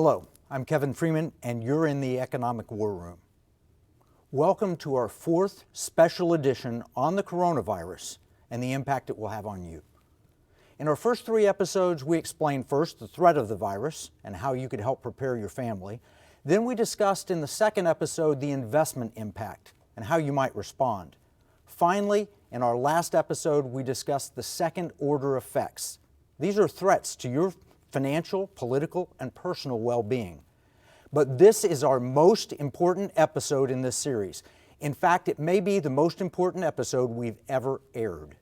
Hello, I'm Kevin Freeman, and you're in the Economic War Room. Welcome to our fourth special edition on the coronavirus and the impact it will have on you. In our first three episodes, we explained first the threat of the virus and how you could help prepare your family. Then we discussed in the second episode the investment impact and how you might respond. Finally, in our last episode, we discussed the second order effects. These are threats to your financial, political, and personal well-being. But this is our most important episode in this series. In fact, it may be the most important episode we've ever aired.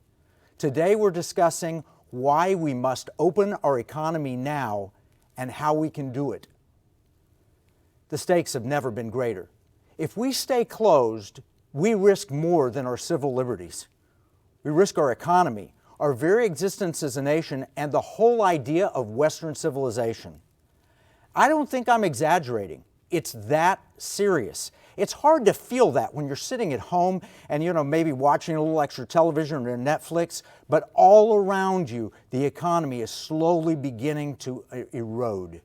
Today we're discussing why we must open our economy now and how we can do it. The stakes have never been greater. If we stay closed, we risk more than our civil liberties. We risk our economy, our very existence as a nation, and the whole idea of Western civilization. I don't think I'm exaggerating. It's that serious. It's hard to feel that when you're sitting at home and, maybe watching a little extra television or Netflix, but all around you, the economy is slowly beginning to erode.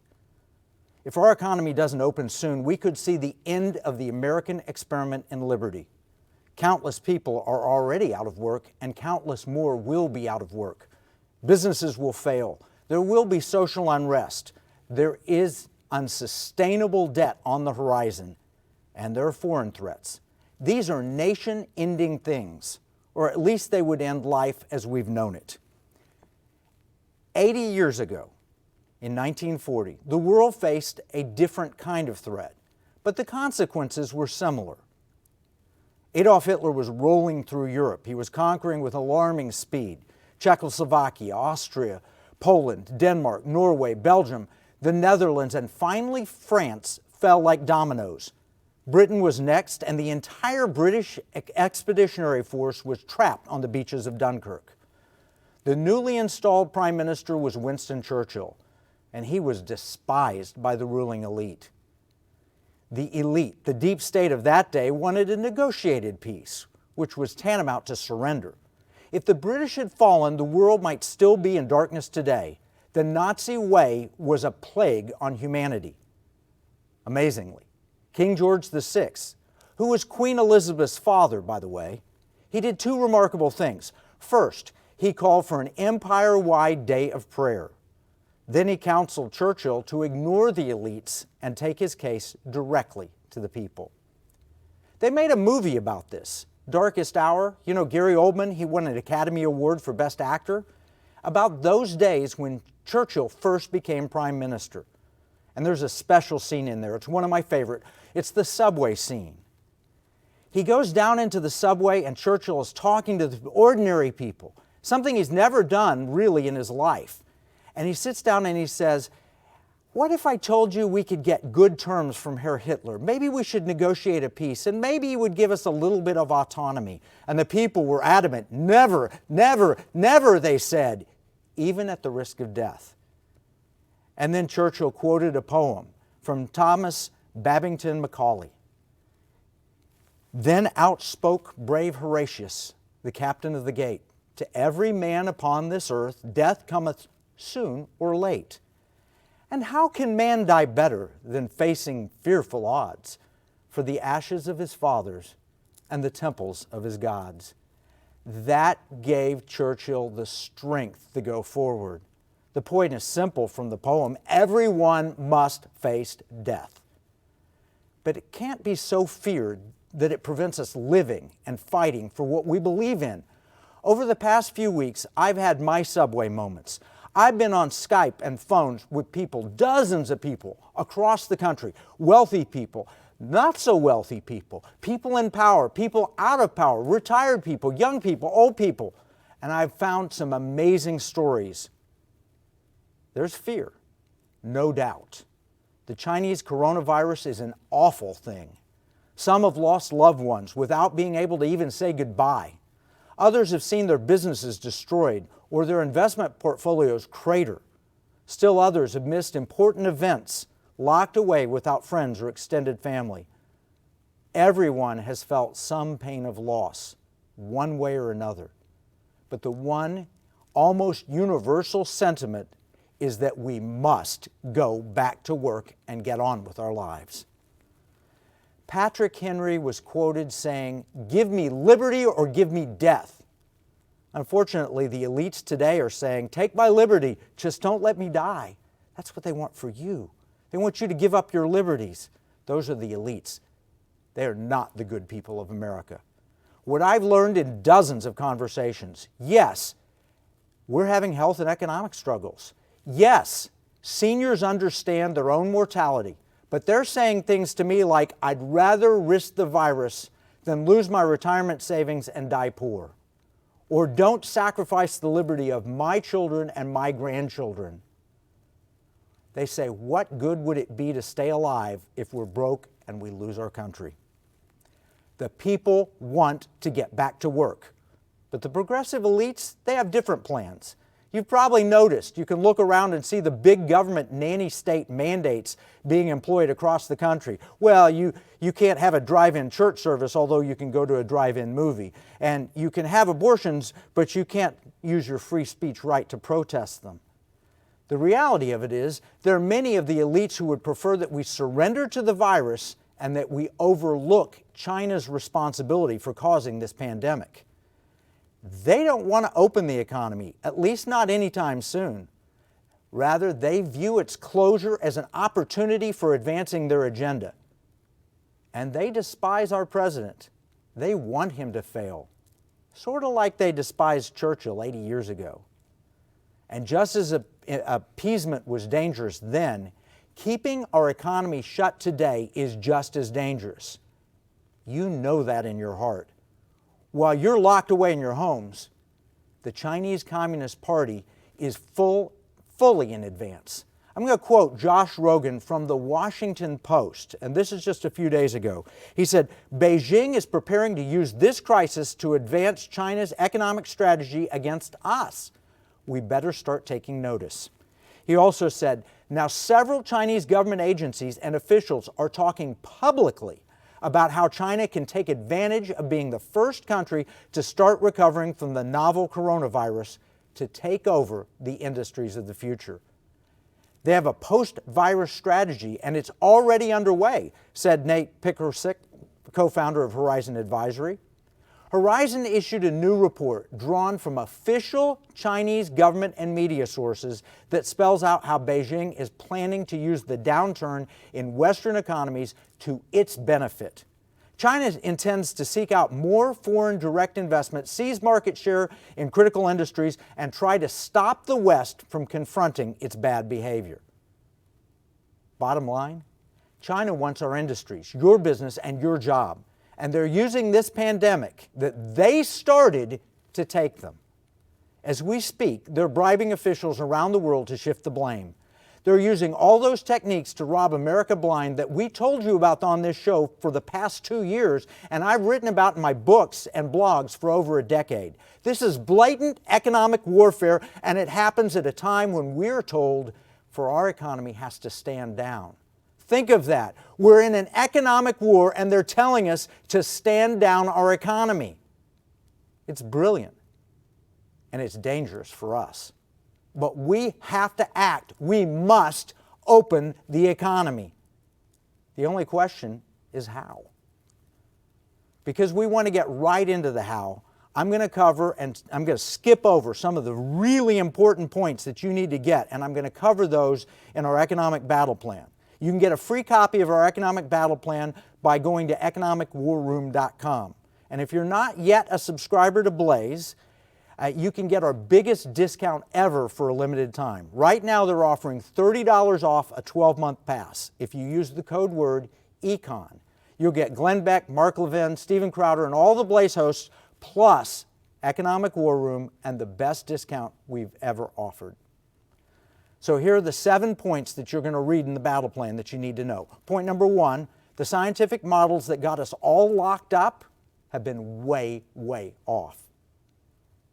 If our economy doesn't open soon, we could see the end of the American experiment in liberty. Countless people are already out of work, and countless more will be out of work. Businesses will fail. There will be social unrest. There is unsustainable debt on the horizon, and there are foreign threats. These are nation-ending things, or at least they would end life as we've known it. 80 years ago, in 1940, the world faced a different kind of threat, but the consequences were similar. Adolf Hitler was rolling through Europe. He was conquering with alarming speed. Czechoslovakia, Austria, Poland, Denmark, Norway, Belgium, the Netherlands, and finally France fell like dominoes. Britain was next, and the entire British expeditionary force was trapped on the beaches of Dunkirk. The newly installed Prime Minister was Winston Churchill, and he was despised by the ruling elite. The elite, the deep state of that day, wanted a negotiated peace, which was tantamount to surrender. If the British had fallen, the world might still be in darkness today. The Nazi way was a plague on humanity. Amazingly, King George VI, who was Queen Elizabeth's father, by the way, he did two remarkable things. First, he called for an empire-wide day of prayer. Then he counseled Churchill to ignore the elites and take his case directly to the people. They made a movie about this, Darkest Hour. Gary Oldman, he won an Academy Award for Best Actor, about those days when Churchill first became Prime Minister. And there's a special scene in there. It's one of my favorite. It's the subway scene. He goes down into the subway and Churchill is talking to the ordinary people, something he's never done really in his life. And he sits down and he says, "What if I told you we could get good terms from Herr Hitler? Maybe we should negotiate a peace, and maybe he would give us a little bit of autonomy." And the people were adamant. "Never, never, never," they said, even at the risk of death. And then Churchill quoted a poem from Thomas Babington Macaulay. "Then outspoke brave Horatius, the captain of the gate, to every man upon this earth death cometh soon or late. And how can man die better than facing fearful odds for the ashes of his fathers and the temples of his gods?" That gave Churchill the strength to go forward. The point is simple from the poem: everyone must face death. But it can't be so feared that it prevents us living and fighting for what we believe in. Over the past few weeks, I've had my subway moments. I've been on Skype and phones with people, dozens of people across the country, wealthy people, not so wealthy people, people in power, people out of power, retired people, young people, old people, and I've found some amazing stories. There's fear, no doubt. The Chinese coronavirus is an awful thing. Some have lost loved ones without being able to even say goodbye. Others have seen their businesses destroyed or their investment portfolios crater. Still others have missed important events, locked away without friends or extended family. Everyone has felt some pain of loss, one way or another. But the one almost universal sentiment is that we must go back to work and get on with our lives. Patrick Henry was quoted saying, "Give me liberty or give me death." Unfortunately, the elites today are saying, "Take my liberty, just don't let me die." That's what they want for you. They want you to give up your liberties. Those are the elites. They are not the good people of America. What I've learned in dozens of conversations, yes, we're having health and economic struggles. Yes, seniors understand their own mortality, but they're saying things to me like, "I'd rather risk the virus than lose my retirement savings and die poor." Or, "Don't sacrifice the liberty of my children and my grandchildren." They say, what good would it be to stay alive if we're broke and we lose our country? The people want to get back to work. But the progressive elites, they have different plans. You've probably noticed, you can look around and see the big government nanny state mandates being employed across the country. Well, you can't have a drive-in church service, although you can go to a drive-in movie. And you can have abortions, but you can't use your free speech right to protest them. The reality of it is, there are many of the elites who would prefer that we surrender to the virus and that we overlook China's responsibility for causing this pandemic. They don't want to open the economy, at least not anytime soon. Rather, they view its closure as an opportunity for advancing their agenda. And they despise our president. They want him to fail, sort of like they despised Churchill 80 years ago. And just as appeasement was dangerous then, keeping our economy shut today is just as dangerous. You know that in your heart. While you're locked away in your homes, the Chinese Communist Party is fully in advance. I'm going to quote Josh Rogan from the Washington Post, and this is just a few days ago. He said, "Beijing is preparing to use this crisis to advance China's economic strategy against us. We better start taking notice." He also said, "Now several Chinese government agencies and officials are talking publicly about how China can take advantage of being the first country to start recovering from the novel coronavirus to take over the industries of the future. They have a post-virus strategy and it's already underway," said Nate Pickersick, co-founder of Horizon Advisory. Horizon issued a new report drawn from official Chinese government and media sources that spells out how Beijing is planning to use the downturn in Western economies to its benefit. China intends to seek out more foreign direct investment, seize market share in critical industries, and try to stop the West from confronting its bad behavior. Bottom line, China wants our industries, your business, and your job. And they're using this pandemic that they started to take them. As we speak, they're bribing officials around the world to shift the blame. They're using all those techniques to rob America blind that we told you about on this show for the past 2 years, and I've written about in my books and blogs for over a decade. This is blatant economic warfare, and it happens at a time when we're told for our economy has to stand down. Think of that. We're in an economic war and they're telling us to stand down our economy. It's brilliant and it's dangerous for us. But we have to act. We must open the economy. The only question is how. Because we want to get right into the how, I'm going to cover and I'm going to skip over some of the really important points that you need to get, and I'm going to cover those in our economic battle plan. You can get a free copy of our economic battle plan by going to economicwarroom.com. And if you're not yet a subscriber to Blaze, you can get our biggest discount ever for a limited time. Right now they're offering $30 off a 12-month pass. If you use the code word ECON, you'll get Glenn Beck, Mark Levin, Steven Crowder, and all the Blaze hosts, plus Economic War Room and the best discount we've ever offered. So here are the 7 points that you're going to read in the battle plan that you need to know. Point number 1, the scientific models that got us all locked up have been way, way off.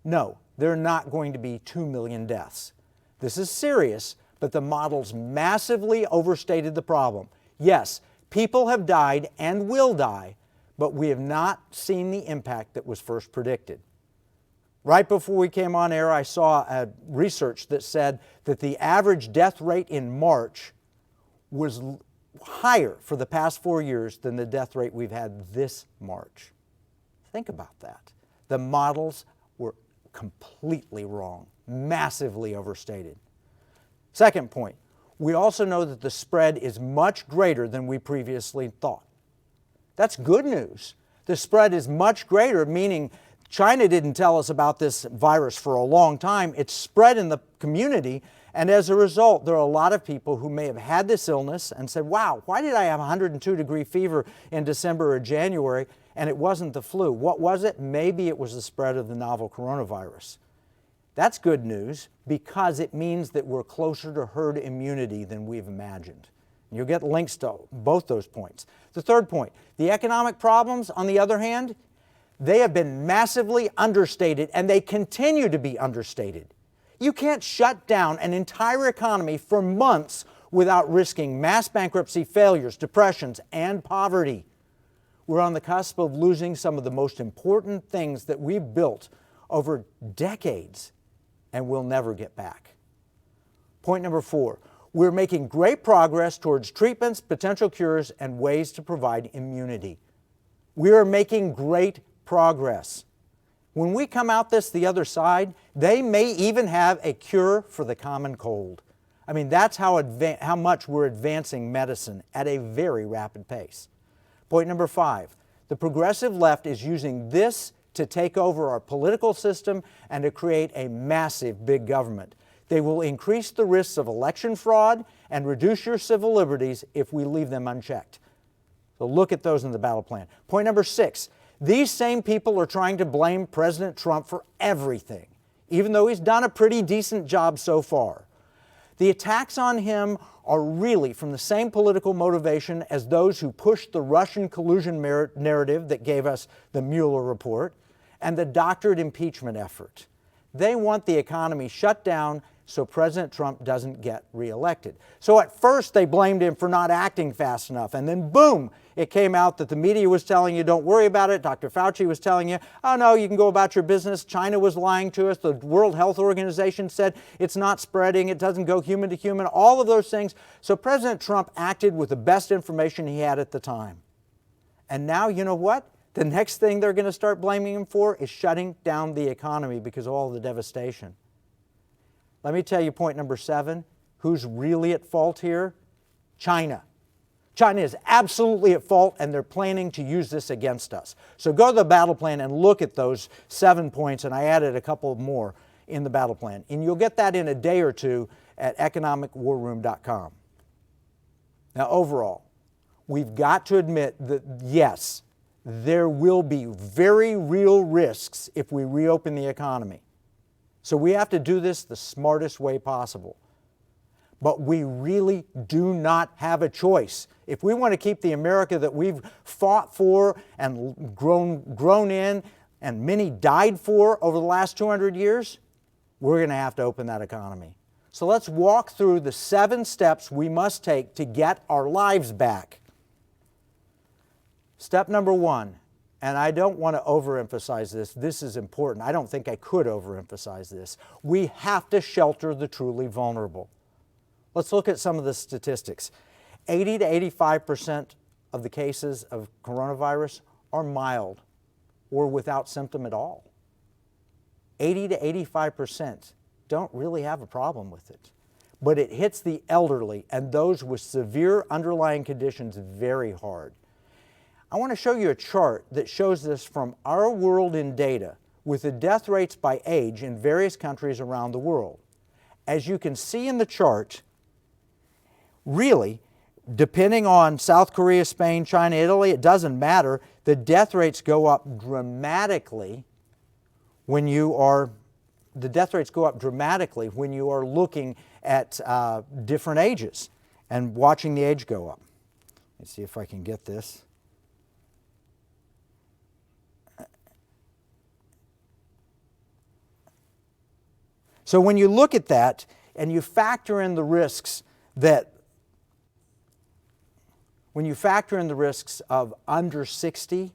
No, there are not going to be 2 million deaths. This is serious, but the models massively overstated the problem. Yes, people have died and will die, but we have not seen the impact that was first predicted. Right before we came on air, I saw a research that said that the average death rate in March was higher for the past 4 years than the death rate we've had this March. Think about that. The models were completely wrong, massively overstated. Second point, we also know that the spread is much greater than we previously thought. That's good news. The spread is much greater, meaning China didn't tell us about this virus for a long time. It's spread in the community, and as a result, there are a lot of people who may have had this illness and said, wow, why did I have 102-degree fever in December or January, and it wasn't the flu? What was it? Maybe it was the spread of the novel coronavirus. That's good news because it means that we're closer to herd immunity than we've imagined. You'll get links to both those points. The third point, the economic problems, on the other hand, they have been massively understated, and they continue to be understated. You can't shut down an entire economy for months without risking mass bankruptcy, failures, depressions, and poverty. We're on the cusp of losing some of the most important things that we've built over decades, and we'll never get back. Point number 4, we're making great progress towards treatments, potential cures, and ways to provide immunity. We are making great progress. When we come out this the other side, they may even have a cure for the common cold. I mean, that's how much we're advancing medicine at a very rapid pace. Point number 5, the progressive left is using this to take over our political system and to create a massive big government. They will increase the risks of election fraud and reduce your civil liberties if we leave them unchecked. So look at those in the battle plan. Point number 6, these same people are trying to blame President Trump for everything, even though he's done a pretty decent job so far. The attacks on him are really from the same political motivation as those who pushed the Russian collusion narrative that gave us the Mueller report and the doctored impeachment effort. They want the economy shut down so President Trump doesn't get reelected. So at first they blamed him for not acting fast enough, and then boom, it came out that the media was telling you, don't worry about it. Dr. Fauci was telling you, oh no, you can go about your business. China was lying to us. The World Health Organization said it's not spreading. It doesn't go human to human, all of those things. So President Trump acted with the best information he had at the time. And now, you know what? The next thing they're going to start blaming him for is shutting down the economy because of all the devastation. Let me tell you point number 7. Who's really at fault here? China. China is absolutely at fault, and they're planning to use this against us. So go to the battle plan and look at those 7 points, and I added a couple more in the battle plan. And you'll get that in a day or two at economicwarroom.com. Now overall, we've got to admit that yes, there will be very real risks if we reopen the economy. So we have to do this the smartest way possible. But we really do not have a choice. If we want to keep the America that we've fought for and grown in and many died for over the last 200 years, we're going to have to open that economy. So let's walk through the 7 steps we must take to get our lives back. Step number 1, and I don't want to overemphasize this. This is important. I don't think I could overemphasize this. We have to shelter the truly vulnerable. Let's look at some of the statistics. 80 to 85% of the cases of coronavirus are mild or without symptom at all. 80 to 85% don't really have a problem with it. But it hits the elderly and those with severe underlying conditions very hard. I want to show you a chart that shows this from our world in data with the death rates by age in various countries around the world. As you can see in the chart, really, depending on South Korea, Spain, China, Italy, it doesn't matter. The death rates go up dramatically when you are looking at different ages and watching the age go up. Let's see if I can get this. So when you look at that and you factor in the risks of under 60,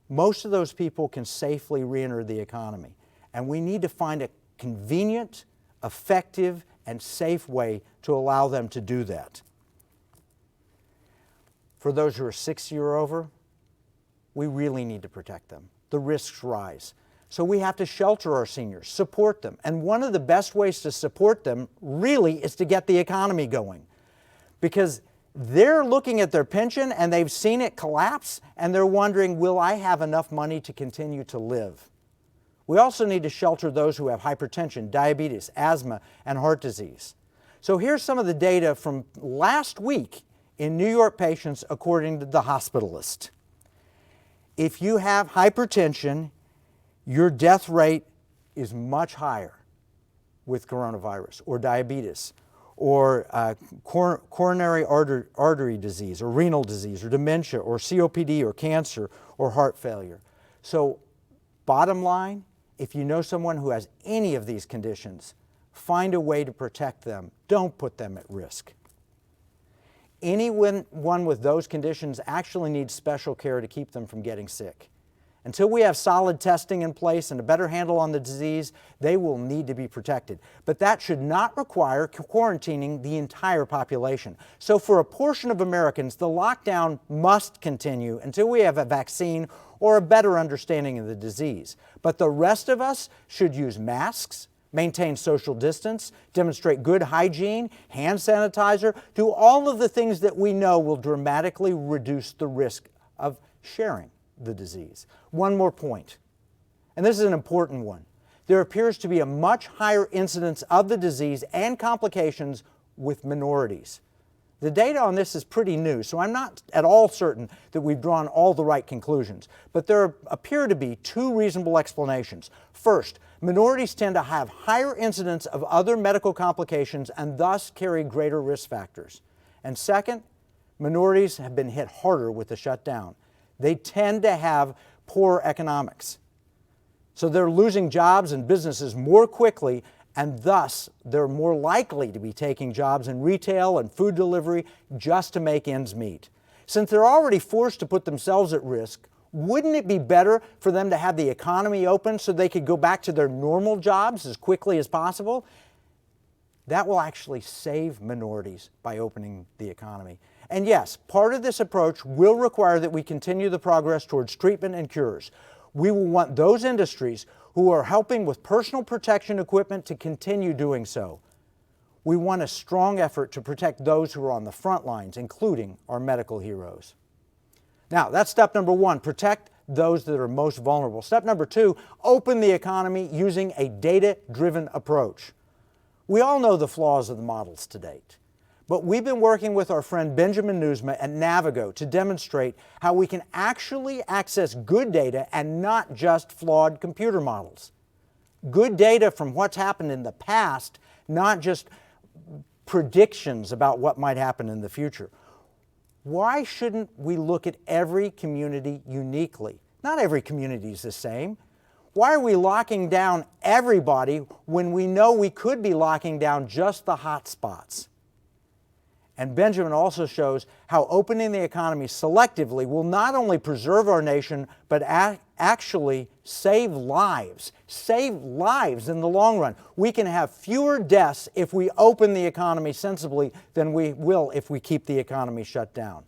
most of those people can safely re-enter the economy. And we need to find a convenient, effective, and safe way to allow them to do that. For those who are 60 or over, we really need to protect them. The risks rise. So we have to shelter our seniors, support them. And one of the best ways to support them really is to get the economy going. Because they're looking at their pension and they've seen it collapse and they're wondering, will I have enough money to continue to live? We also need to shelter those who have hypertension, diabetes, asthma, and heart disease. So here's some of the data from last week in New York patients according to the Hospitalist. If you have hypertension, your death rate is much higher with coronavirus or diabetes or coronary artery disease or renal disease or dementia or COPD or cancer or heart failure. So bottom line, if you know someone who has any of these conditions, find a way to protect them. Don't put them at risk. Anyone with those conditions actually needs special care to keep them from getting sick. Until we have solid testing in place and a better handle on the disease, they will need to be protected. But that should not require quarantining the entire population. So for a portion of Americans, the lockdown must continue until we have a vaccine or a better understanding of the disease. But the rest of us should use masks, maintain social distance, demonstrate good hygiene, hand sanitizer, do all of the things that we know will dramatically reduce the risk of sharing the disease. One more point, and this is an important one. There appears to be a much higher incidence of the disease and complications with minorities. The data on this is pretty new, so I'm not at all certain that we've drawn all the right conclusions, but there appear to be two reasonable explanations. First, minorities tend to have higher incidence of other medical complications and thus carry greater risk factors. And second, minorities have been hit harder with the shutdown. They tend to have poor economics. So they're losing jobs and businesses more quickly, and thus they're more likely to be taking jobs in retail and food delivery just to make ends meet. Since they're already forced to put themselves at risk, wouldn't it be better for them to have the economy open so they could go back to their normal jobs as quickly as possible? That will actually save minorities by opening the economy. And yes, part of this approach will require that we continue the progress towards treatment and cures. We will want those industries who are helping with personal protection equipment to continue doing so. We want a strong effort to protect those who are on the front lines, including our medical heroes. Now, that's step number one, protect those that are most vulnerable. Step number two, open the economy using a data-driven approach. We all know the flaws of the models to date, but we've been working with our friend Benjamin Newsma at Navigo to demonstrate how we can actually access good data and not just flawed computer models. Good data from what's happened in the past, not just predictions about what might happen in the future. Why shouldn't we look at every community uniquely? Not every community is the same. Why are we locking down everybody when we know we could be locking down just the hot spots? And Benjamin also shows how opening the economy selectively will not only preserve our nation, but actually save lives in the long run. We can have fewer deaths if we open the economy sensibly than we will if we keep the economy shut down.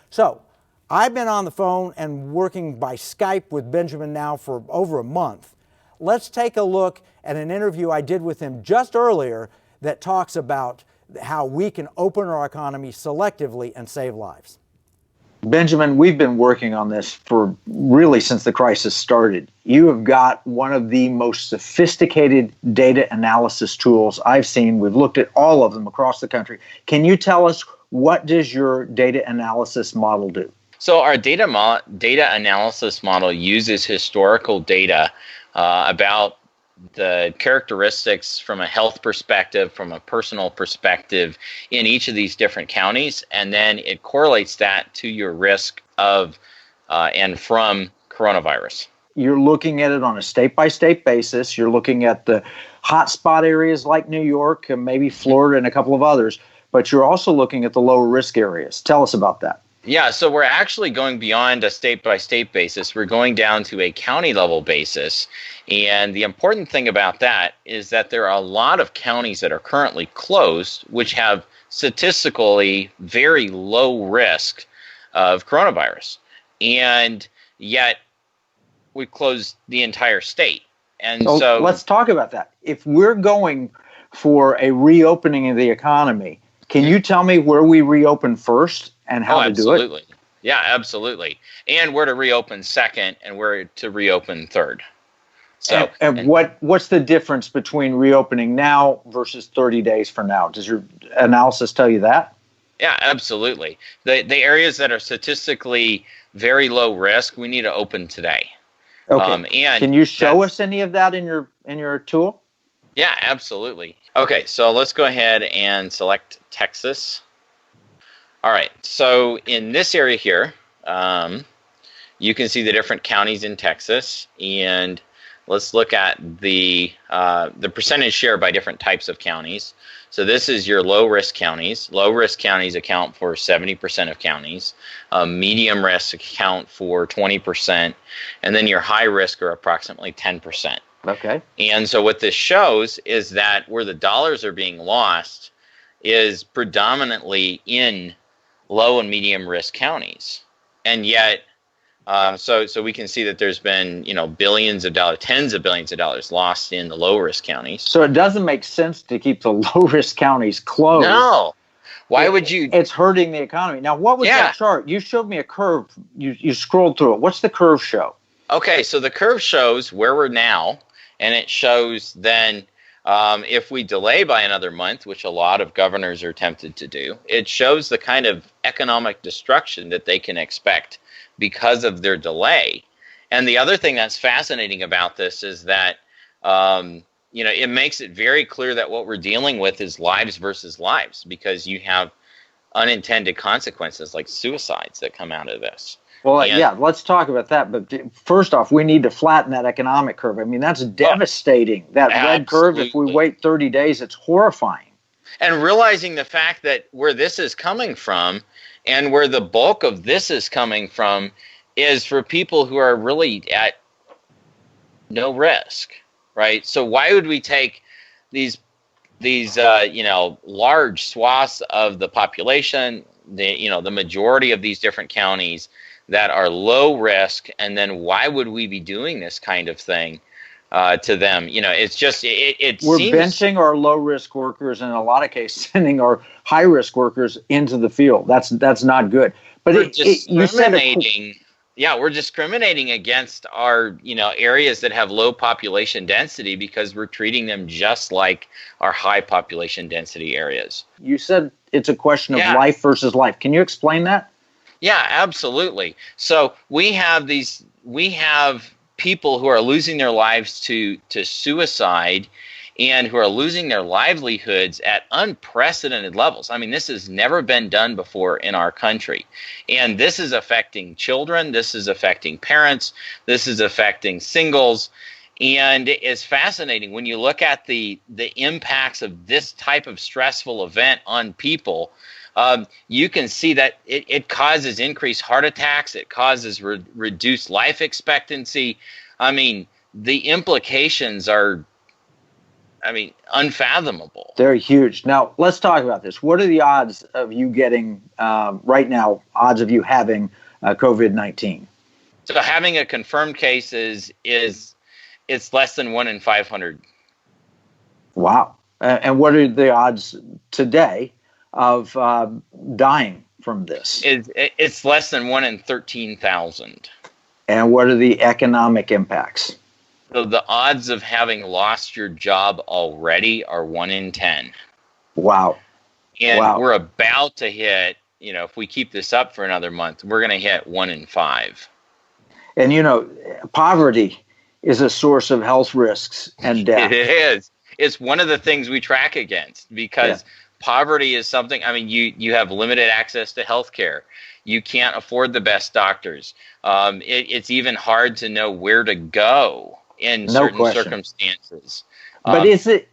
So, I've been on the phone and working by Skype with Benjamin now for over a month. Let's take a look at an interview I did with him just earlier that talks about how we can open our economy selectively and save lives. Benjamin, we've been working on this for really since the crisis started. You have got one of the most sophisticated data analysis tools I've seen. We've looked at all of them across the country. Can you tell us, what does your data analysis model do? So our data analysis model uses historical data about the characteristics from a health perspective, from a personal perspective in each of these different counties, and then it correlates that to your risk of and from coronavirus. You're looking at it on a state-by-state basis. You're looking at the hotspot areas like New York and maybe Florida and a couple of others, but you're also looking at the lower risk areas. Tell us about that. Yeah, so we're actually going beyond a state-by-state basis. We're going down to a county-level basis. And the important thing about that is that there are a lot of counties that are currently closed, which have statistically very low risk of coronavirus. And yet we closed the entire state. And So so, let's talk about that. If we're going for a reopening of the economy, can you tell me where we reopen first and how oh, to do it? absolutely. Yeah, absolutely. And where to reopen second and where to reopen third. So, And what's the difference between reopening now versus 30 days from now? Does your analysis tell you that? yeah, absolutely. The areas that are statistically very low risk, we need to open today. Okay. And Can you show us any of that in your tool? yeah, absolutely. Okay, so let's go ahead and select Texas. All right, so in this area here, you can see the different counties in Texas, and let's look at the percentage share by different types of counties. So this is your low risk counties. Low risk counties account for 70% of counties. Medium risk account for 20%, and then your high risk are approximately 10%. Okay. And so what this shows is that where the dollars are being lost is predominantly in low and medium risk counties, and yet. So we can see that there's been, billions of dollars, tens of billions of dollars lost in the low risk counties. So it doesn't make sense to keep the low risk counties closed. No. Why would you? It's hurting the economy. Now, what was that chart? You showed me a curve. You scrolled through it. What's the curve show? Okay, so the curve shows where we're now, and it shows then if we delay by another month, which a lot of governors are tempted to do, it shows the kind of economic destruction that they can expect because of their delay. And the other thing that's fascinating about this is that, it makes it very clear that what we're dealing with is lives versus lives, because you have unintended consequences like suicides that come out of this. Well, yeah, let's talk about that. But first off, we need to flatten that economic curve. I mean, that's devastating. That red curve, if we wait 30 days, it's horrifying. And realizing the fact that where this is coming from and where the bulk of this is coming from is for people who are really at no risk, right? So why would we take these large swaths of the population, the majority of these different counties that are low risk, and then why would we be doing this kind of thing to them? It's just we're benching our low risk workers, and in a lot of cases sending our high risk workers into the field. That's not good. But you said we're discriminating against our areas that have low population density because we're treating them just like our high population density areas. You said it's a question of life versus life. Can you explain that? Yeah, absolutely. So we have people who are losing their lives to suicide and who are losing their livelihoods at unprecedented levels. I mean, this has never been done before in our country. And this is affecting children, this is affecting parents, this is affecting singles. And it's fascinating when you look at the impacts of this type of stressful event on people. You can see that it causes increased heart attacks. It causes reduced life expectancy. I mean, the implications are, unfathomable. They're huge. Now, let's talk about this. What are the odds of you getting, right now, odds of you having COVID-19? So having a confirmed case it's less than 1 in 500. Wow. And what are the odds today of dying from this? It's less than 1 in 13,000. And what are the economic impacts? So the odds of having lost your job already are 1 in 10. Wow. And we're about to hit, if we keep this up for another month, we're going to hit 1 in 5. And poverty is a source of health risks and death. It is. It's one of the things we track against because poverty is something, you have limited access to health care. You can't afford the best doctors. It's even hard to know where to go in certain circumstances. But is it,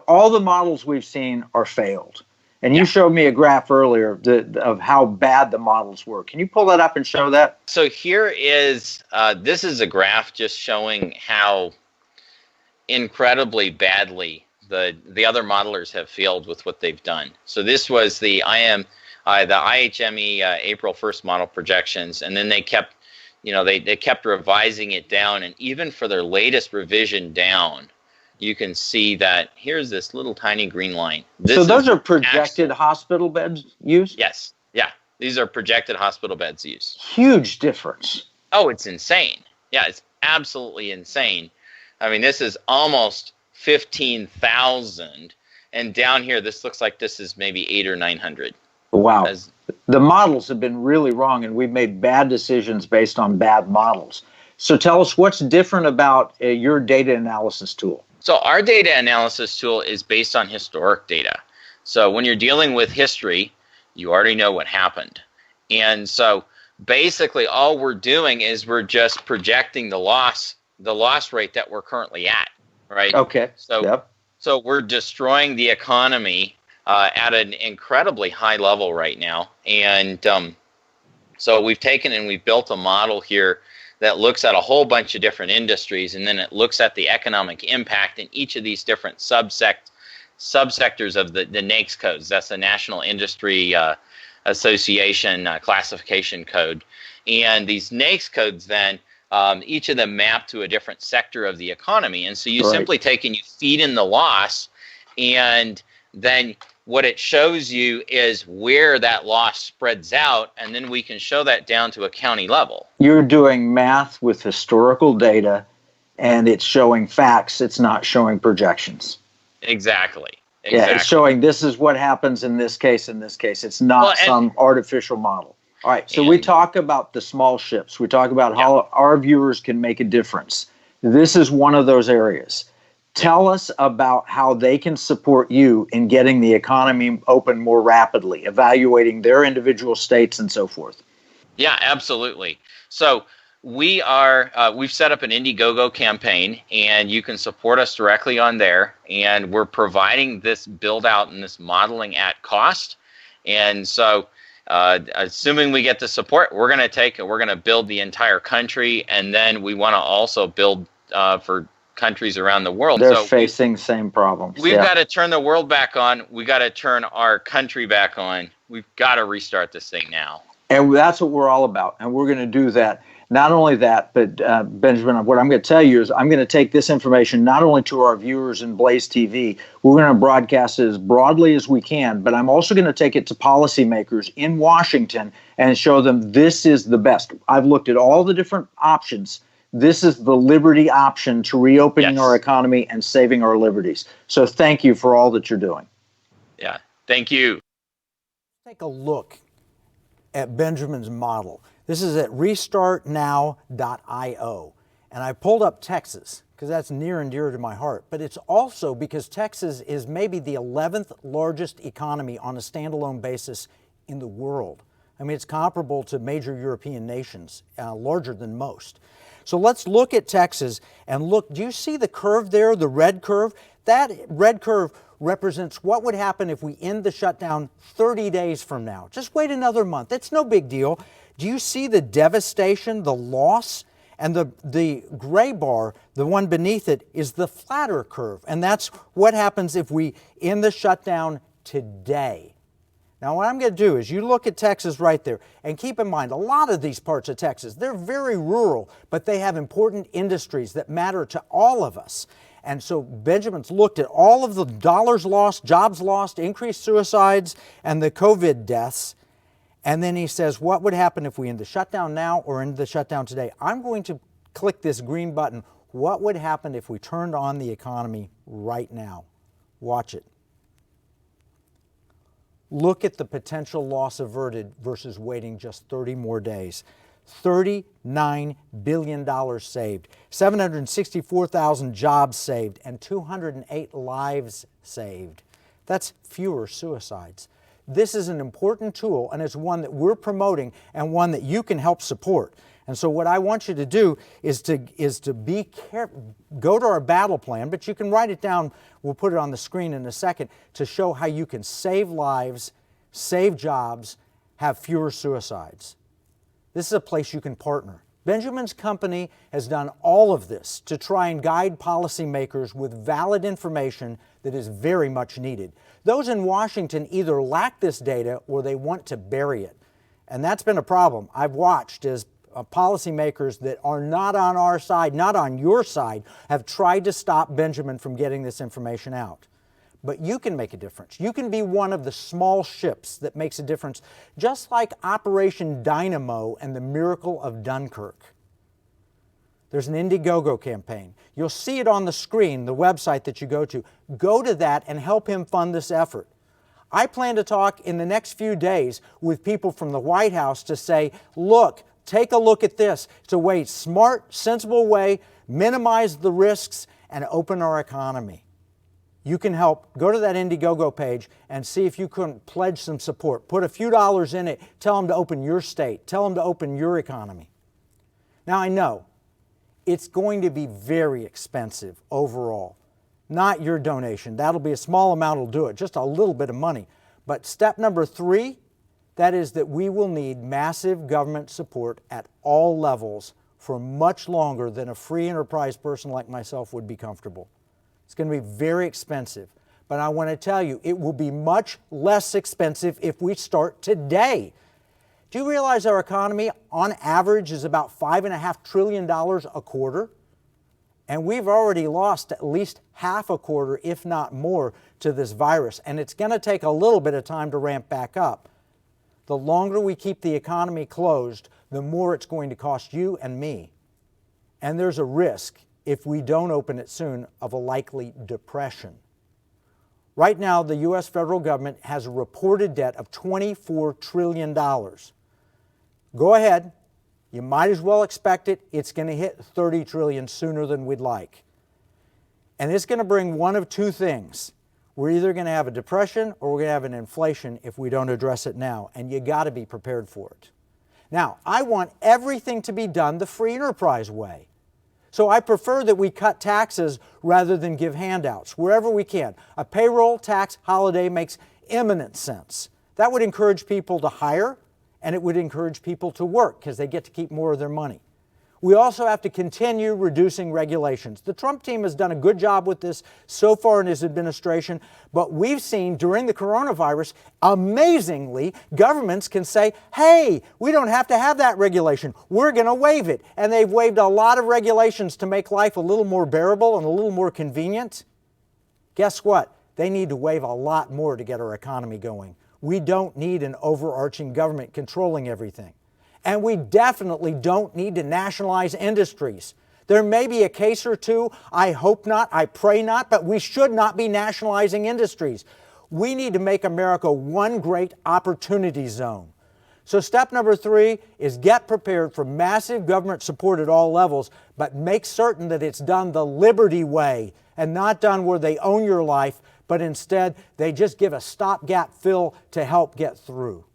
all the models we've seen are failed. And you showed me a graph earlier of how bad the models were. Can you pull that up and show that? So here is, this is a graph just showing how incredibly badly the other modelers have failed with what they've done. So this was the IHME April 1st model projections, and then they kept, they kept revising it down, and even for their latest revision down, you can see that here's this little tiny green line. So those are projected hospital beds used? Yes. Yeah. These are projected hospital beds used. Huge difference. Oh, it's insane. Yeah, it's absolutely insane. I mean, this is almost 15,000. And down here, this looks like this is maybe 800 or 900. Wow. The models have been really wrong, and we've made bad decisions based on bad models. So tell us what's different about your data analysis tool. So our data analysis tool is based on historic data. So when you're dealing with history, you already know what happened. And so basically all we're doing is we're just projecting the loss rate that we're currently at, right? Okay. So we're destroying the economy at an incredibly high level right now. And so we've taken and we've built a model here that looks at a whole bunch of different industries, and then it looks at the economic impact in each of these different subsectors of the NAICS codes. That's the National Industry Association classification code. And these NAICS codes then, each of them map to a different sector of the economy. And so you simply take and you feed in the loss, and then what it shows you is where that loss spreads out, and then we can show that down to a county level. You're doing math with historical data, and it's showing facts. It's not showing projections. Exactly. Yeah, it's showing this is what happens in this case, in this case. It's not some artificial model. All right, so we talk about the small ships. We talk about how our viewers can make a difference. This is one of those areas. Tell us about how they can support you in getting the economy open more rapidly, evaluating their individual states and so forth. Yeah, absolutely. So we've set up an Indiegogo campaign, and you can support us directly on there. And we're providing this build out and this modeling at cost. And so assuming we get the support, we're going to build the entire country. And then we want to also build for countries around the world. They're facing same problems. We've got to turn the world back on. We got to turn our country back on. We've got to restart this thing now. And that's what we're all about. And we're going to do that. Not only that, but Benjamin, what I'm going to tell you is I'm going to take this information not only to our viewers in Blaze TV, we're going to broadcast it as broadly as we can, but I'm also going to take it to policymakers in Washington and show them this is the best. I've looked at all the different options. This is the liberty option to reopening our economy and saving our liberties. So thank you for all that you're doing. Yeah, thank you. Take a look at Benjamin's model. This is at restartnow.io. And I pulled up Texas because that's near and dear to my heart. But it's also because Texas is maybe the 11th largest economy on a standalone basis in the world. I mean, it's comparable to major European nations, larger than most. So let's look at Texas and look. Do you see the curve there, the red curve? That red curve represents what would happen if we end the shutdown 30 days from now. Just wait another month. It's no big deal. Do you see the devastation, the loss? And the gray bar, the one beneath it, is the flatter curve. And that's what happens if we end the shutdown today. Now, what I'm going to do is you look at Texas right there, and keep in mind, a lot of these parts of Texas, they're very rural, but they have important industries that matter to all of us. And so Benjamin's looked at all of the dollars lost, jobs lost, increased suicides, and the COVID deaths. And then he says, what would happen if we end the shutdown now or end the shutdown today? I'm going to click this green button. What would happen if we turned on the economy right now? Watch it. Look at the potential loss averted versus waiting just 30 more days. $39 billion saved, 764,000 jobs saved, and 208 lives saved. That's fewer suicides. This is an important tool, and it's one that we're promoting and one that you can help support. And so what I want you to do is to be careful, go to our battle plan, but you can write it down, we'll put it on the screen in a second, to show how you can save lives, save jobs, have fewer suicides. This is a place you can partner. Benjamin's company has done all of this to try and guide policymakers with valid information that is very much needed. Those in Washington either lack this data or they want to bury it. And that's been a problem. I've watched as policymakers that are not on our side, not on your side, have tried to stop Benjamin from getting this information out. But you can make a difference. You can be one of the small ships that makes a difference, just like Operation Dynamo and the Miracle of Dunkirk. There's an Indiegogo campaign. You'll see it on the screen, the website that you go to. Go to that and help him fund this effort. I plan to talk in the next few days with people from the White House to say, look, take a look at this. It's a way, smart, sensible way, minimize the risks and open our economy. You can help. Go to that Indiegogo page and see if you can pledge some support. Put a few dollars in it. Tell them to open your state. Tell them to open your economy. Now, I know it's going to be very expensive overall. Not your donation. That'll be a small amount will do it, just a little bit of money. But step number 3, that is that we will need massive government support at all levels for much longer than a free enterprise person like myself would be comfortable. It's going to be very expensive, but I want to tell you, it will be much less expensive if we start today. Do you realize our economy, on average, is about $5.5 trillion a quarter? And we've already lost at least half a quarter, if not more, to this virus. And it's going to take a little bit of time to ramp back up. The longer we keep the economy closed, the more it's going to cost you and me. And there's a risk, if we don't open it soon, of a likely depression. Right now, the U.S. federal government has a reported debt of $24 trillion. Go ahead. You might as well expect it. It's going to hit $30 trillion sooner than we'd like. And it's going to bring one of two things. We're either going to have a depression or we're going to have an inflation if we don't address it now. And you got to be prepared for it. Now, I want everything to be done the free enterprise way. So I prefer that we cut taxes rather than give handouts wherever we can. A payroll tax holiday makes eminent sense. That would encourage people to hire, and it would encourage people to work because they get to keep more of their money. We also have to continue reducing regulations. The Trump team has done a good job with this so far in his administration, but we've seen during the coronavirus, amazingly, governments can say, hey, we don't have to have that regulation. We're going to waive it. And they've waived a lot of regulations to make life a little more bearable and a little more convenient. Guess what? They need to waive a lot more to get our economy going. We don't need an overarching government controlling everything. And we definitely don't need to nationalize industries. There may be a case or two, I hope not, I pray not, but we should not be nationalizing industries. We need to make America one great opportunity zone. So step number 3 is get prepared for massive government support at all levels, but make certain that it's done the liberty way and not done where they own your life, but instead they just give a stopgap fill to help get through.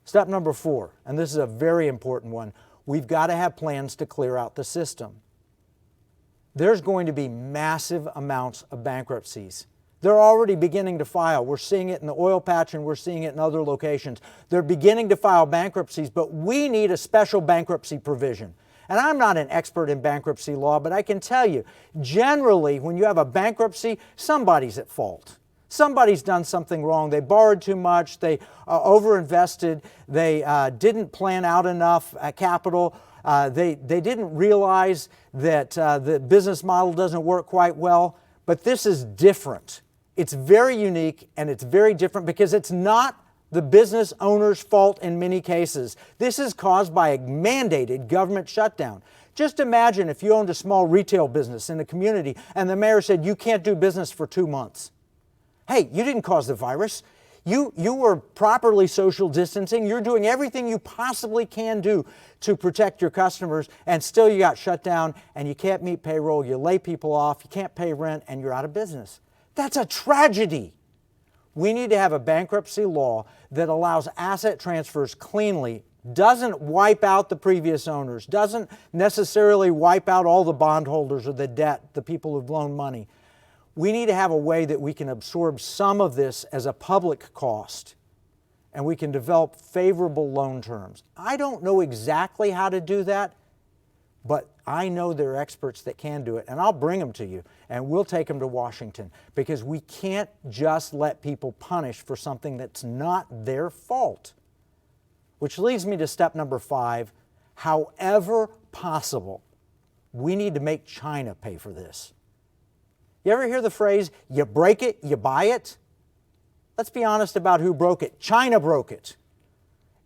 Step number 4, and this is a very important one, we've got to have plans to clear out the system. There's going to be massive amounts of bankruptcies. They're already beginning to file. We're seeing it in the oil patch and we're seeing it in other locations. They're beginning to file bankruptcies, but we need a special bankruptcy provision. And I'm not an expert in bankruptcy law, but I can tell you, generally, when you have a bankruptcy, somebody's at fault. Somebody's done something wrong. They borrowed too much. They overinvested. They didn't plan out enough capital. They didn't realize that the business model doesn't work quite well. But this is different. It's very unique and it's very different because it's not the business owner's fault in many cases. This is caused by a mandated government shutdown. Just imagine if you owned a small retail business in a community and the mayor said you can't do business for 2 months. Hey, you didn't cause the virus. You were properly social distancing. You're doing everything you possibly can do to protect your customers, and still you got shut down and you can't meet payroll, you lay people off, you can't pay rent, and you're out of business. That's a tragedy. We need to have a bankruptcy law that allows asset transfers cleanly doesn't wipe out the previous owners, doesn't necessarily wipe out all the bondholders or the debt, the people who've loaned money. We need to have a way that we can absorb some of this as a public cost, and we can develop favorable loan terms. I don't know exactly how to do that, but I know there are experts that can do it, and I'll bring them to you, and we'll take them to Washington, because we can't just let people punish for something that's not their fault. Which leads me to step number 5. However possible, we need to make China pay for this. You ever hear the phrase, you break it, you buy it? Let's be honest about who broke it. China broke it.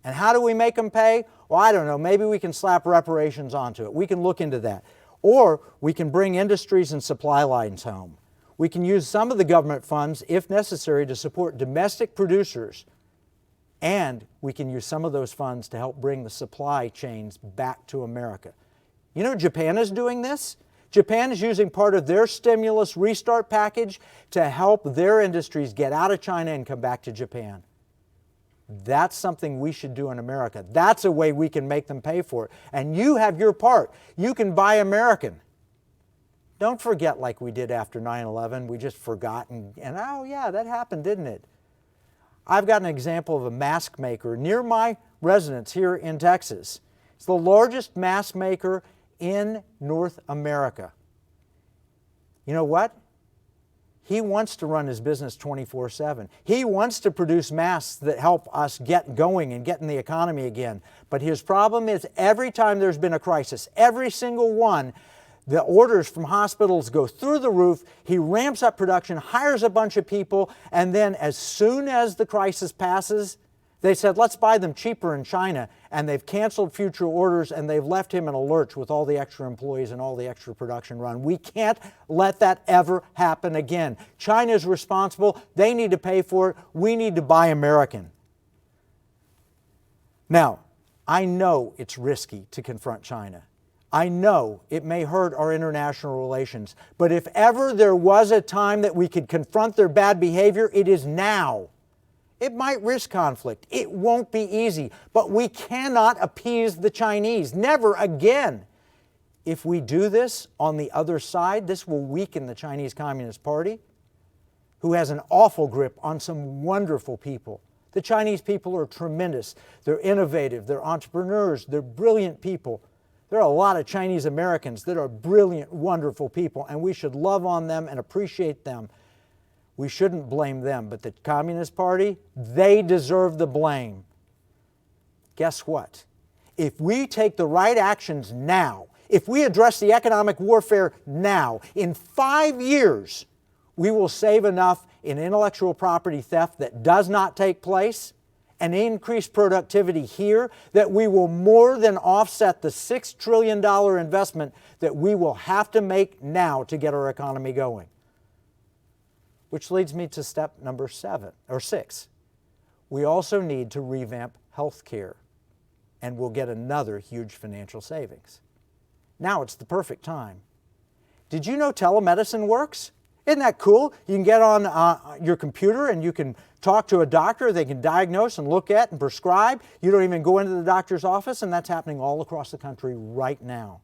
And how do we make them pay? Well, I don't know. Maybe we can slap reparations onto it. We can look into that. Or we can bring industries and supply lines home. We can use some of the government funds, if necessary, to support domestic producers. And we can use some of those funds to help bring the supply chains back to America. You know, Japan is doing this. Japan is using part of their stimulus restart package to help their industries get out of China and come back to Japan. That's something we should do in America. That's a way we can make them pay for it. And you have your part. You can buy American. Don't forget like we did after 9/11. We just forgot and oh yeah, that happened, didn't it? I've got an example of a mask maker near my residence here in Texas. It's the largest mask maker in North America. You know what? He wants to run his business 24/7. He wants to produce masks that help us get going and get in the economy again. But his problem is every time there's been a crisis, every single one, the orders from hospitals go through the roof. He ramps up production, hires a bunch of people, and then as soon as the crisis passes, they said, let's buy them cheaper in China, and they've canceled future orders, and they've left him in a lurch with all the extra employees and all the extra production run. We can't let that ever happen again. China is responsible. They need to pay for it. We need to buy American. Now, I know it's risky to confront China. I know it may hurt our international relations, but if ever there was a time that we could confront their bad behavior, it is now. It might risk conflict. It won't be easy, but we cannot appease the Chinese. Never again. If we do this on the other side, this will weaken the Chinese Communist Party, who has an awful grip on some wonderful people. The Chinese people are tremendous. They're innovative. They're entrepreneurs. They're brilliant people. There are a lot of Chinese Americans that are brilliant, wonderful people, and we should love on them and appreciate them. We shouldn't blame them, but the Communist Party, they deserve the blame. Guess what? If we take the right actions now, if we address the economic warfare now, in 5 years, we will save enough in intellectual property theft that does not take place and increase productivity here that we will more than offset the $6 trillion investment that we will have to make now to get our economy going. Which leads me to step number 6. We also need to revamp healthcare, and we'll get another huge financial savings. Now it's the perfect time. Did you know telemedicine works? Isn't that cool? You can get on your computer and you can talk to a doctor. They can diagnose and look at and prescribe. You don't even go into the doctor's office, and that's happening all across the country right now.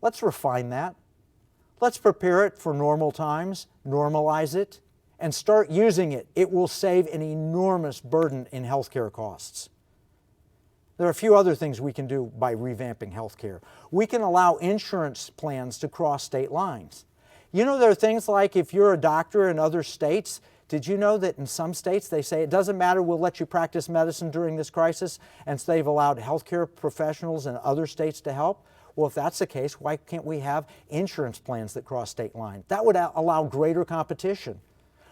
Let's refine that. Let's prepare it for normal times, normalize it, and start using it. It will save an enormous burden in healthcare costs. There are a few other things we can do by revamping healthcare. We can allow insurance plans to cross state lines. You know, there are things like if you're a doctor in other states, did you know that in some states they say it doesn't matter, we'll let you practice medicine during this crisis, and so they've allowed healthcare professionals in other states to help? Well, if that's the case, why can't we have insurance plans that cross state lines? That would allow greater competition.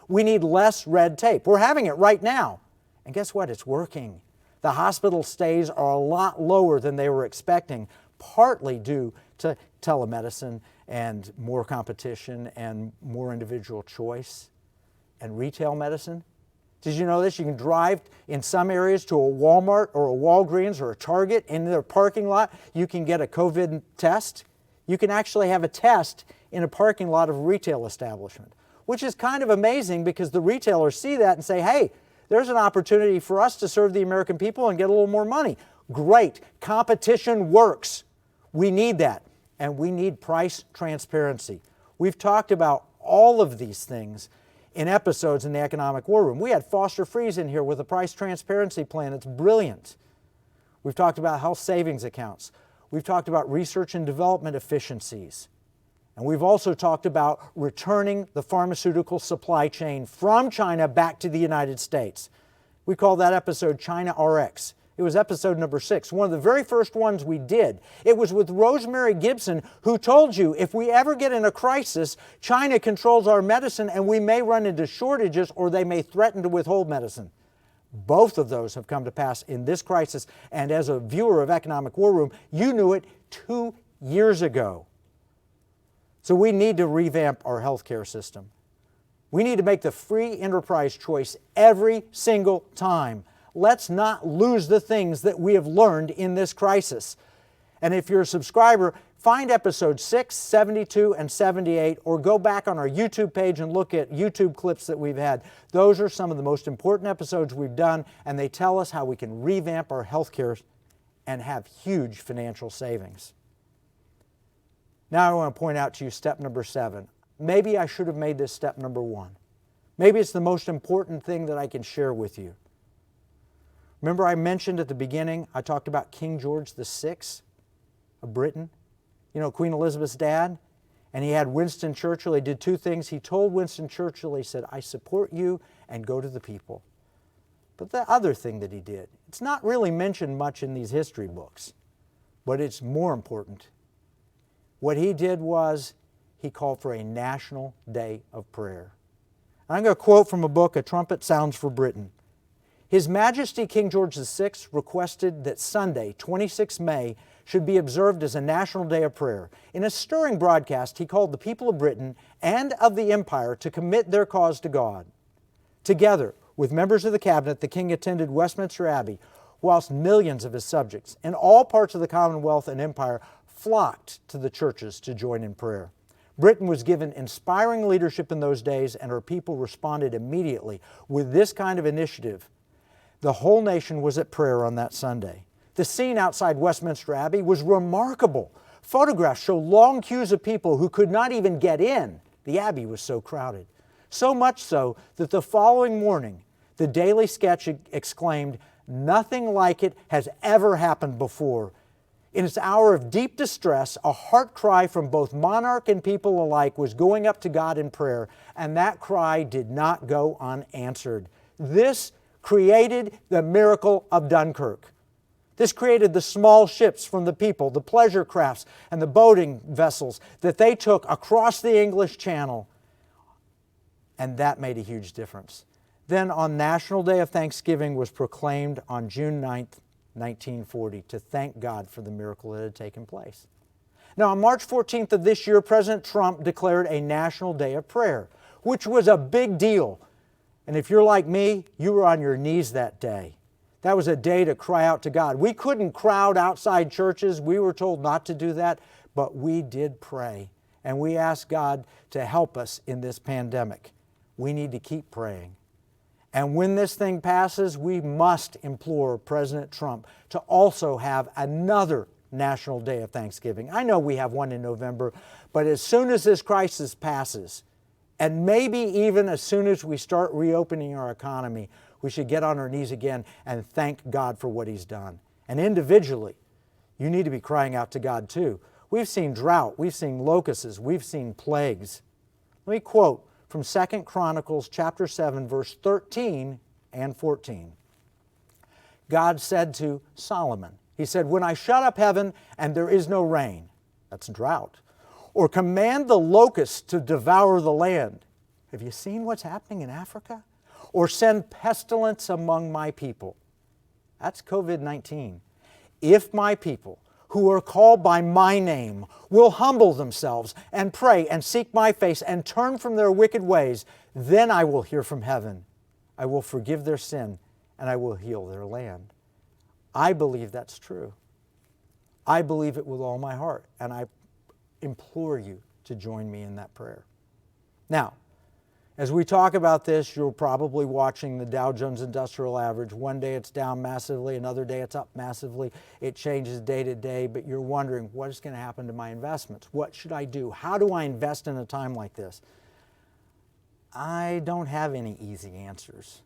We need less red tape. We're having it right now. And guess what? It's working. The hospital stays are a lot lower than they were expecting, partly due to telemedicine and more competition and more individual choice and retail medicine. Did you know this? You can drive in some areas to a Walmart or a Walgreens or a Target. In their parking lot, you can get a COVID test. You can actually have a test in a parking lot of a retail establishment, which is kind of amazing because the retailers see that and say, hey, There's an opportunity for us to serve the American people and get a little more money. Great. Competition works. We need that. And we need price transparency. We've talked about all of these things in episodes in the Economic War Room. We had Foster Freeze in here with a price transparency plan. It's brilliant. We've talked about health savings accounts. We've talked about research and development efficiencies. And we've also talked about returning the pharmaceutical supply chain from China back to the United States. We call that episode China RX. It was episode number 6, one of the very first ones we did. It was with Rosemary Gibson, who told you if we ever get in a crisis, China controls our medicine and we may run into shortages or they may threaten to withhold medicine. Both of those have come to pass in this crisis, and as a viewer of Economic War Room, you knew it 2 years ago. So we need to revamp our healthcare system. We need to make the free enterprise choice every single time. Let's not lose the things that we have learned in this crisis. And if you're a subscriber, find episodes 6, 72, and 78, or go back on our YouTube page and look at YouTube clips that we've had. Those are some of the most important episodes we've done, and they tell us how we can revamp our healthcare and have huge financial savings. Now I want to point out to you step number 7. Maybe I should have made this step number 1. Maybe it's the most important thing that I can share with you. Remember I mentioned at the beginning, I talked about King George VI of Britain, you know, Queen Elizabeth's dad, and he had Winston Churchill. He did 2 things. He told Winston Churchill, he said, I support you and go to the people. But the other thing that he did, it's not really mentioned much in these history books, but it's more important. What he did was he called for a national day of prayer. I'm going to quote from a book, A Trumpet Sounds for Britain. His Majesty King George VI requested that Sunday, 26 May, should be observed as a national day of prayer. In a stirring broadcast, he called the people of Britain and of the Empire to commit their cause to God. Together with members of the cabinet, the King attended Westminster Abbey, whilst millions of his subjects in all parts of the Commonwealth and Empire flocked to the churches to join in prayer. Britain was given inspiring leadership in those days, and her people responded immediately with this kind of initiative. The whole nation was at prayer on that Sunday. The scene outside Westminster Abbey was remarkable. Photographs show long queues of people who could not even get in. The Abbey was so crowded. So much so that the following morning, the Daily Sketch exclaimed, "Nothing like it has ever happened before." In its hour of deep distress, a heart cry from both monarch and people alike was going up to God in prayer, and that cry did not go unanswered. This created the miracle of Dunkirk. This created the small ships from the people, the pleasure crafts and the boating vessels that they took across the English Channel. And that made a huge difference. Then on National Day of Thanksgiving was proclaimed on June 9th, 1940, to thank God for the miracle that had taken place. Now on March 14th of this year, President Trump declared a National Day of Prayer, which was a big deal. And if you're like me, you were on your knees that day. That was a day to cry out to God. We couldn't crowd outside churches. We were told not to do that, but we did pray. And we asked God to help us in this pandemic. We need to keep praying. And when this thing passes, we must implore President Trump to also have another National Day of Thanksgiving. I know we have one in November, but as soon as this crisis passes, and maybe even as soon as we start reopening our economy, we should get on our knees again and thank God for what He's done. And individually, you need to be crying out to God too. We've seen drought, we've seen locusts, we've seen plagues. Let me quote from 2 Chronicles chapter 7, verse 13 and 14. God said to Solomon, He said, "When I shut up heaven and there is no rain," that's drought, "or command the locusts to devour the land." Have you seen what's happening in Africa? "Or send pestilence among my people." That's COVID-19. "If my people, who are called by my name, will humble themselves and pray and seek my face and turn from their wicked ways, then I will hear from heaven. I will forgive their sin and I will heal their land." I believe that's true. I believe it with all my heart, and I implore you to join me in that prayer. Now, As we talk about this, you're probably watching the Dow Jones Industrial Average. One day it's down massively, another day it's up massively. It changes day to day, but you're wondering, what is going to happen to my investments? What should I do? How do I invest in a time like this? I don't have any easy answers.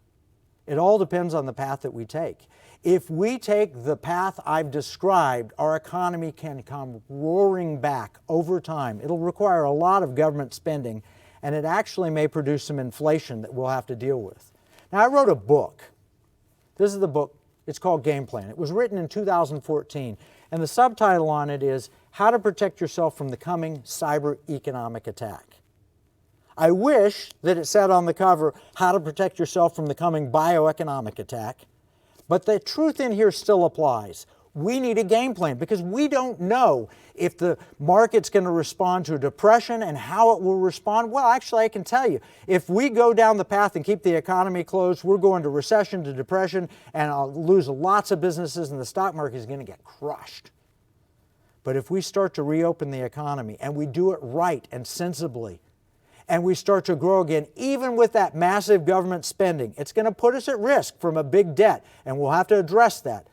It all depends on the path that we take. If we take the path I've described, our economy can come roaring back over time. It'll require a lot of government spending, and it actually may produce some inflation that we'll have to deal with. Now, I wrote a book. This is the book. It's called Game Plan. It was written in 2014, and the subtitle on it is How to Protect Yourself from the Coming Cyber Economic Attack. I wish that it said on the cover, How to Protect Yourself from the Coming Bioeconomic Attack, but the truth in here still applies. We need a game plan because we don't know if the market's going to respond to a depression and how it will respond. Well, actually, I can tell you, if we go down the path and keep the economy closed, we're going to recession, to depression, and I'll lose lots of businesses and the stock market is going to get crushed. But if we start to reopen the economy and we do it right and sensibly, and we start to grow again, even with that massive government spending, it's going to put us at risk from a big debt, and we'll have to address that.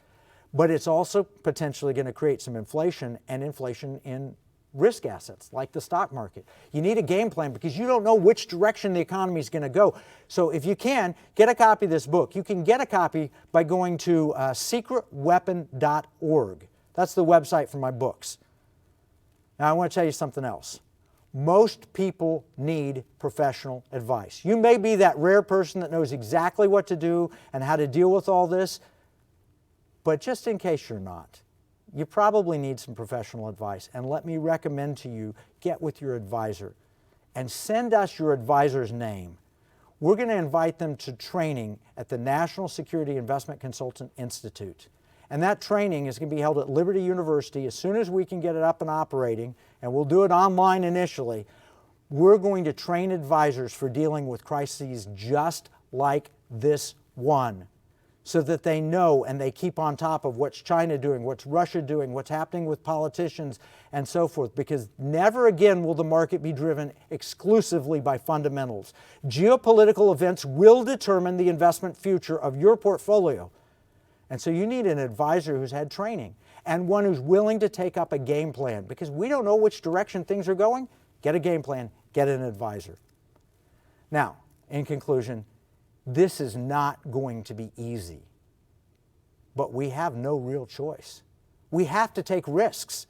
But it's also potentially going to create some inflation, and inflation in risk assets like the stock market. You need a game plan because you don't know which direction the economy is going to go. So if you can, get a copy of this book. You can get a copy by going to secretweapon.org. That's the website for my books. Now I want to tell you something else. Most people need professional advice. You may be that rare person that knows exactly what to do and how to deal with all this, but just in case you're not, you probably need some professional advice. And let me recommend to you, get with your advisor and send us your advisor's name. We're going to invite them to training at the National Security Investment Consultant Institute. And that training is going to be held at Liberty University as soon as we can get it up and operating, and we'll do it online initially. We're going to train advisors for dealing with crises just like this one, so that they know and they keep on top of what's China doing, what's Russia doing, what's happening with politicians, and so forth, because never again will the market be driven exclusively by fundamentals. Geopolitical events will determine the investment future of your portfolio. And so you need an advisor who's had training and one who's willing to take up a game plan, because we don't know which direction things are going. Get a game plan, get an advisor. Now, in conclusion, this is not going to be easy, but we have no real choice. We have to take risks,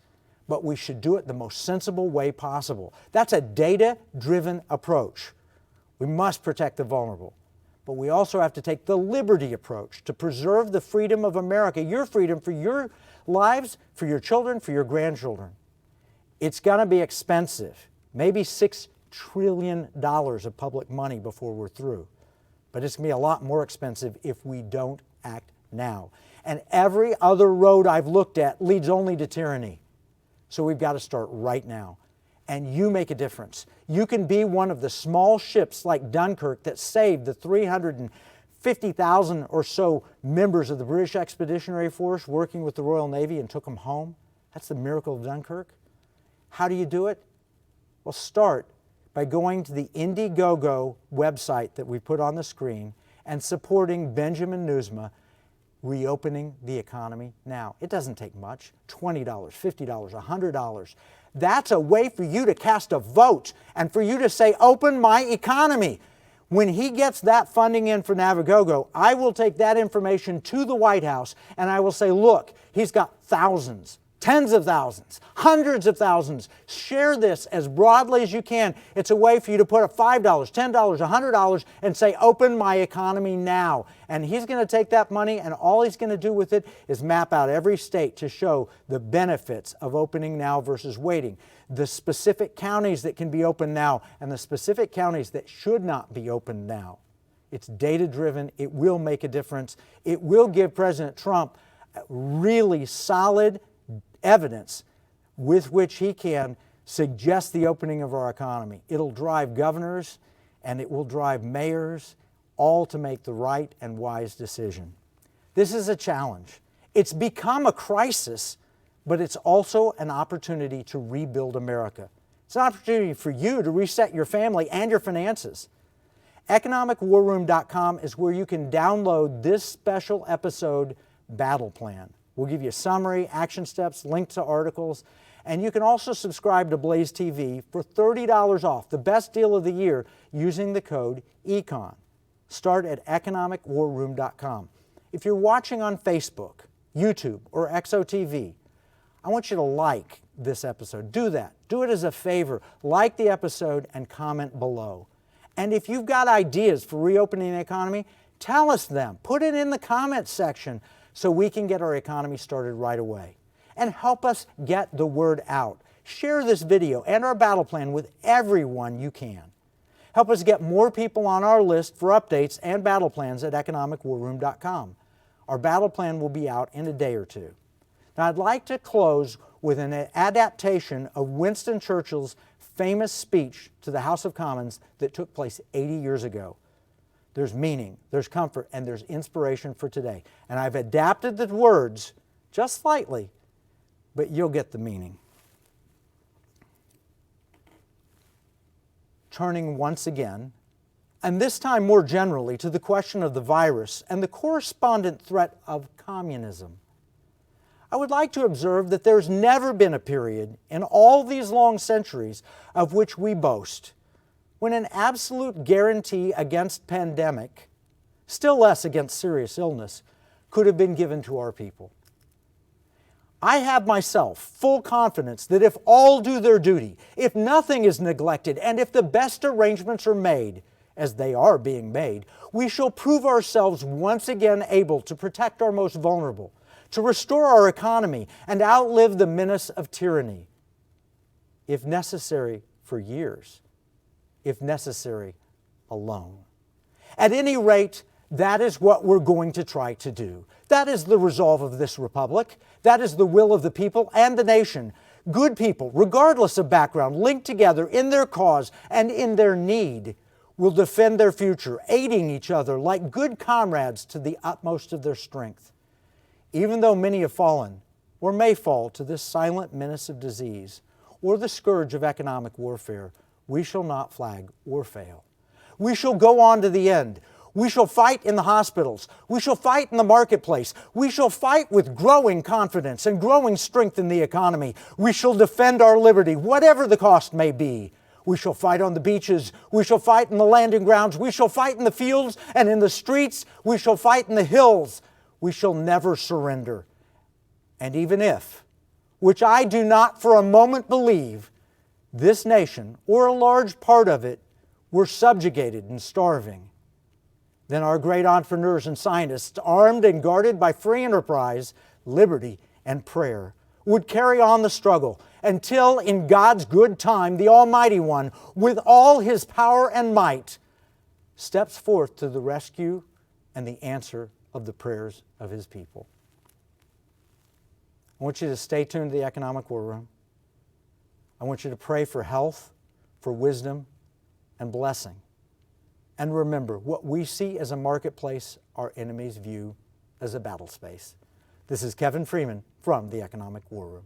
but we should do it the most sensible way possible. That's a data-driven approach. We must protect the vulnerable. But we also have to take the liberty approach to preserve the freedom of America, your freedom for your lives, for your children, for your grandchildren. It's going to be expensive, maybe $6 trillion of public money before we're through. But it's going to be a lot more expensive if we don't act now. And every other road I've looked at leads only to tyranny. So we've got to start right now. And you make a difference. You can be one of the small ships like Dunkirk that saved the 350,000 or so members of the British Expeditionary Force working with the Royal Navy and took them home. That's the miracle of Dunkirk. How do you do it? Well, start by going to the Indiegogo website that we put on the screen and supporting Benjamin Newsma, Reopening the Economy Now. It doesn't take much, $20, $50, $100. That's a way for you to cast a vote and for you to say, open my economy. When he gets that funding in for Navigogo, I will take that information to the White House and I will say, look, he's got thousands, tens of thousands, hundreds of thousands. Share this as broadly as you can. It's a way for you to put a $5, $10, $100 and say, open my economy now. And he's going to take that money and all he's going to do with it is map out every state to show the benefits of opening now versus waiting, the specific counties that can be opened now and the specific counties that should not be opened now. It's data-driven. It will make a difference. It will give President Trump really solid evidence with which he can suggest the opening of our economy. It'll drive governors and it will drive mayors all to make the right and wise decision. This is a challenge. It's become a crisis, but it's also an opportunity to rebuild America. It's an opportunity for you to reset your family and your finances. Economicwarroom.com is where you can download this special episode battle plan. We'll give you a summary, action steps, links to articles, and you can also subscribe to Blaze TV for $30 off, the best deal of the year, using the code ECON. Start at economicwarroom.com. If you're watching on Facebook, YouTube, or XOTV, I want you to like this episode. Do that. Do it as a favor. Like the episode and comment below. And if you've got ideas for reopening the economy, tell us them. Put it in the comments section so we can get our economy started right away. And help us get the word out. Share this video and our battle plan with everyone you can. Help us get more people on our list for updates and battle plans at economicwarroom.com. Our battle plan will be out in a day or two. Now, I'd like to close with an adaptation of Winston Churchill's famous speech to the House of Commons that took place 80 years ago. There's meaning, there's comfort, and there's inspiration for today. And I've adapted the words just slightly, but you'll get the meaning. Turning once again, and this time more generally, to the question of the virus and the correspondent threat of communism, I would like to observe that there's never been a period in all these long centuries of which we boast when an absolute guarantee against pandemic, still less against serious illness, could have been given to our people. I have myself full confidence that if all do their duty, if nothing is neglected, and if the best arrangements are made, as they are being made, we shall prove ourselves once again able to protect our most vulnerable, to restore our economy, and outlive the menace of tyranny, if necessary for years, if necessary alone. At any rate, that is what we're going to try to do. That is the resolve of this republic. That is the will of the people and the nation. Good people, regardless of background, linked together in their cause and in their need, will defend their future, aiding each other like good comrades to the utmost of their strength. Even though many have fallen, or may fall, to this silent menace of disease, or the scourge of economic warfare, we shall not flag or fail. We shall go on to the end. We shall fight in the hospitals. We shall fight in the marketplace. We shall fight with growing confidence and growing strength in the economy. We shall defend our liberty, whatever the cost may be. We shall fight on the beaches. We shall fight in the landing grounds. We shall fight in the fields and in the streets. We shall fight in the hills. We shall never surrender. And even if, which I do not for a moment believe, this nation, or a large part of it, were subjugated and starving, then our great entrepreneurs and scientists, armed and guarded by free enterprise, liberty, and prayer, would carry on the struggle until, in God's good time, the Almighty One, with all His power and might, steps forth to the rescue and the answer of the prayers of His people. I want you to stay tuned to the Economic War Room. I want you to pray for health, for wisdom, and blessing. And remember, what we see as a marketplace, our enemies view as a battle space. This is Kevin Freeman from the Economic War Room.